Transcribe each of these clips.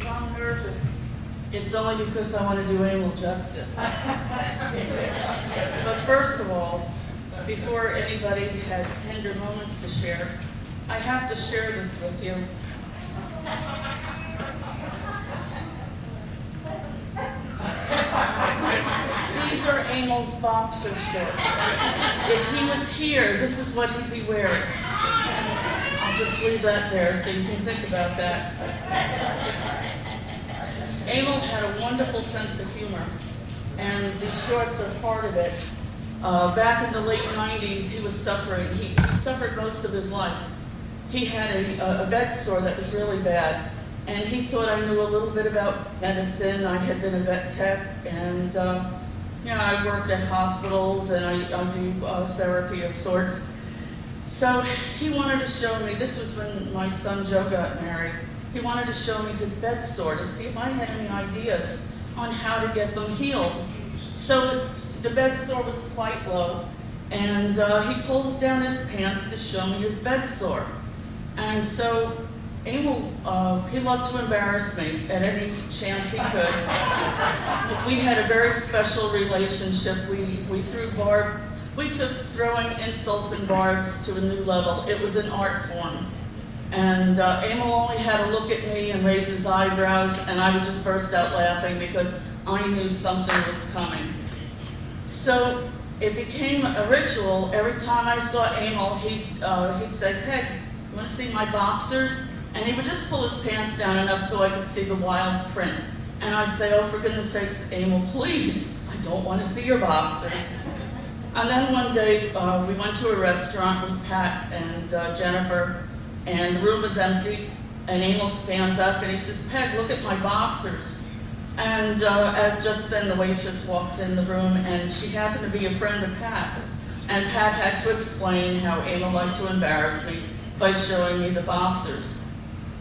If I'm nervous, it's only because I want to do Emil justice. But first of all, before anybody had tender moments to share, I have to share this with you. These are Emil's boxer shorts. If he was here, this is what he'd be wearing. I'll just leave that there so you can think about that. Emil had a wonderful sense of humor, and these shorts are part of it. Back in the late 90s, he was suffering. He suffered most of his life. He had a bed sore that was really bad, and he thought I knew a little bit about medicine. I had been a vet tech, and I worked at hospitals, and I do therapy of sorts. So he wanted to show me, this was when my son Joe got married, he wanted to show me his bed sore to see if I had any ideas on how to get them healed. So the bed sore was quite low, and he pulls down his pants to show me his bed sore. And so Emil, he loved to embarrass me at any chance he could. We had a very special relationship. We took throwing insults and barbs to a new level. It was an art form. And Emil only had to look at me and raise his eyebrows, and I would just burst out laughing because I knew something was coming. So it became a ritual. Every time I saw Emil, he'd say, "Peg, you want to see my boxers?" And he would just pull his pants down enough so I could see the wild print. And I'd say, "Oh, for goodness sakes, Emil, please, I don't want to see your boxers." And then one day, we went to a restaurant with Pat and Jennifer, and the room was empty, and Emil stands up and he says, "Peg, look at my boxers." And just then the waitress walked in the room, and she happened to be a friend of Pat's. And Pat had to explain how Emil liked to embarrass me by showing me the boxers.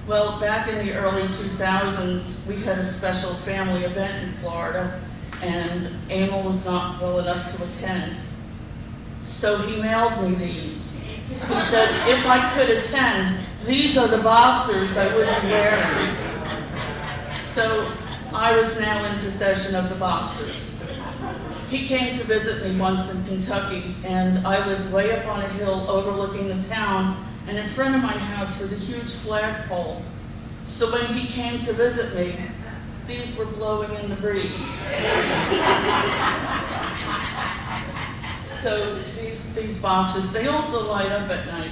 Well, back in the early 2000s, we had a special family event in Florida, and Emil was not well enough to attend. So he mailed me these. He said, if I could attend, these are the boxers I would be wearing. So I was now in possession of the boxers. He came to visit me once in Kentucky, and I lived way up on a hill overlooking the town, and in front of my house was a huge flagpole. So when he came to visit me, these were blowing in the breeze. So these boxes, they also light up at night.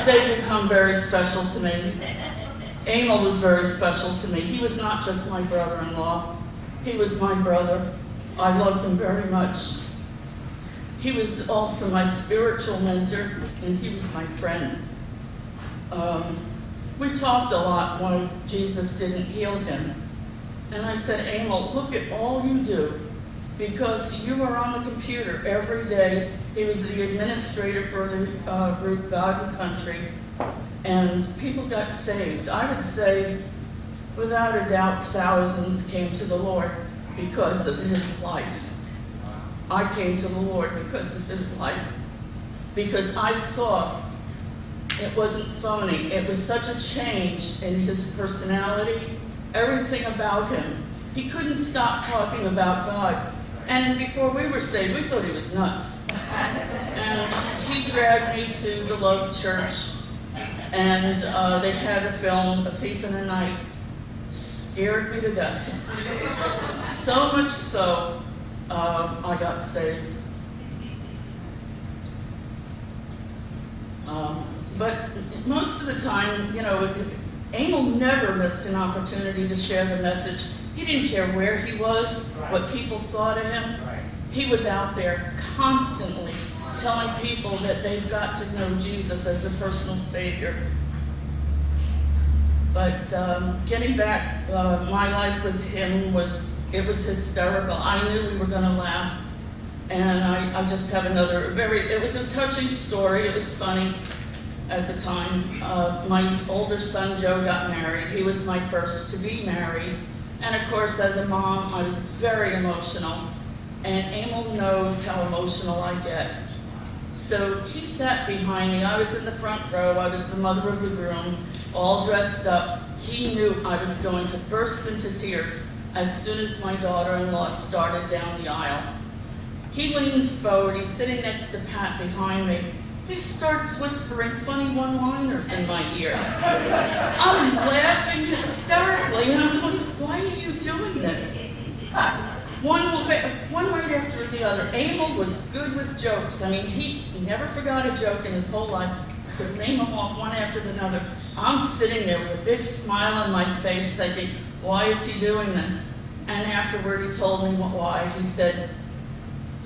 They become very special to me. Emil was very special to me. He was not just my brother-in-law. He was my brother. I loved him very much. He was also my spiritual mentor, and he was my friend. We talked a lot why Jesus didn't heal him. And I said, Emil, look at all you do. Because you are on the computer every day. He was the administrator for the group God and Country, and people got saved. I would say, without a doubt, thousands came to the Lord because of his life. I came to the Lord because of his life, because I saw it wasn't phony. It was such a change in his personality, everything about him. He couldn't stop talking about God. And before we were saved, we thought he was nuts. And he dragged me to the Love Church, and they had a film, A Thief in the Night. Scared me to death. So much so, I got saved. But most of the time, Emil never missed an opportunity to share the message. He didn't care where he was, what people thought of him. He was out there constantly telling people that they've got to know Jesus as their personal Savior. But getting back, my life with him was hysterical. I knew we were going to laugh. And I just have another it was a touching story. It was funny at the time. My older son, Joe, got married. He was my first to be married. And of course, as a mom, I was very emotional. And Emil knows how emotional I get. So he sat behind me. I was in the front row. I was the mother of the groom, all dressed up. he knew I was going to burst into tears as soon as my daughter-in-law started down the aisle. He leans forward, he's sitting next to Pat behind me. He starts whispering funny one-liners in my ear. I'm laughing hysterically, and I'm going, why are you doing this? One right after the other. Emil was good with jokes. I mean, he never forgot a joke in his whole life. Could name them off one after another. I'm sitting there with a big smile on my face thinking, why is he doing this? And afterward he told me why. He said,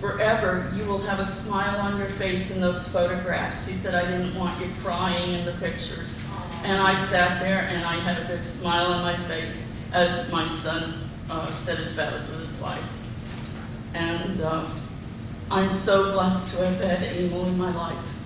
forever you will have a smile on your face in those photographs. He said, I didn't want you crying in the pictures. And I sat there and I had a big smile on my face as my son said his vows with his wife. And I'm so blessed to have had Emil in my life.